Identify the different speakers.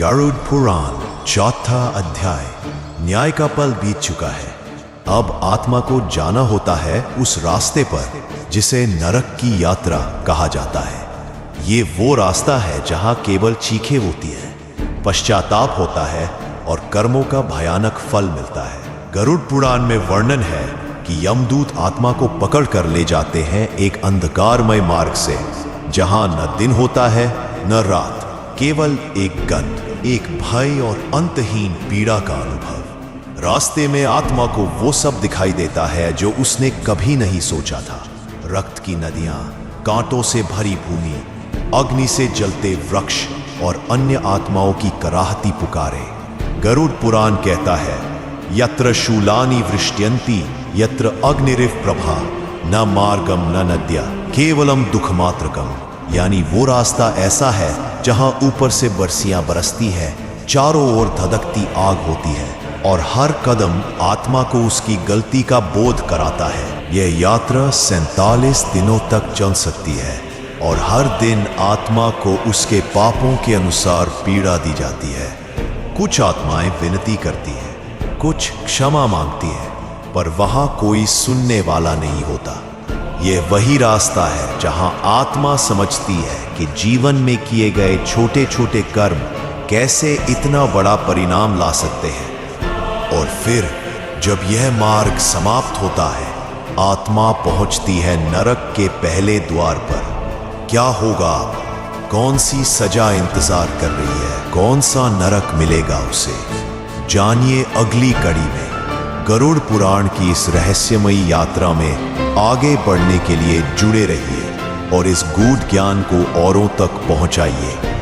Speaker 1: गरुड़ पुराण चौथा अध्याय। न्याय का पल बीत चुका है। अब आत्मा को जाना होता है उस रास्ते पर जिसे नरक की यात्रा कहा जाता है। ये वो रास्ता है जहां केवल चीखें होती है, पश्चाताप होता है और कर्मों का भयानक फल मिलता है। गरुड़ पुराण में वर्णन है कि यमदूत आत्मा को पकड़ कर ले जाते हैं एक अंधकारमय मार्ग से, जहां न दिन होता है न रात, केवल एक गंध, एक भय और अंतहीन पीड़ा का अनुभव। रास्ते में आत्मा को वो सब दिखाई देता है जो उसने कभी नहीं सोचा था। रक्त की नदियां, कांटों से भरी भूमि, अग्नि से जलते वृक्ष और अन्य आत्माओं की कराहती पुकारे। गरुड़ पुराण कहता है, यत्र शूलानि वृष्ट्यन्ति यत्र अग्निरिव प्रभा न मार्गम न नद्या केवलम दुखमात्रकम। यानी वो रास्ता ऐसा है जहां ऊपर से बरसियां बरसती है, चारों ओर धधकती आग होती है और हर कदम आत्मा को उसकी गलती का बोध कराता है। यह यात्रा 47 दिनों तक चल सकती है और हर दिन आत्मा को उसके पापों के अनुसार पीड़ा दी जाती है। कुछ आत्माएं विनती करती हैं, कुछ क्षमा मांगती हैं, पर वहां कोई सुनने वाला नहीं होता। यह वही रास्ता है जहां आत्मा समझती है कि जीवन में किए गए छोटे छोटे कर्म कैसे इतना बड़ा परिणाम ला सकते हैं। और फिर जब यह मार्ग समाप्त होता है, आत्मा पहुंचती है नरक के पहले द्वार पर। क्या होगा? कौन सी सजा इंतजार कर रही है? कौन सा नरक मिलेगा उसे? जानिए अगली कड़ी में। गरुड़ पुराण की इस रहस्यमयी यात्रा में आगे बढ़ने के लिए जुड़े रहिए और इस गूढ़ ज्ञान को औरों तक पहुंचाइए।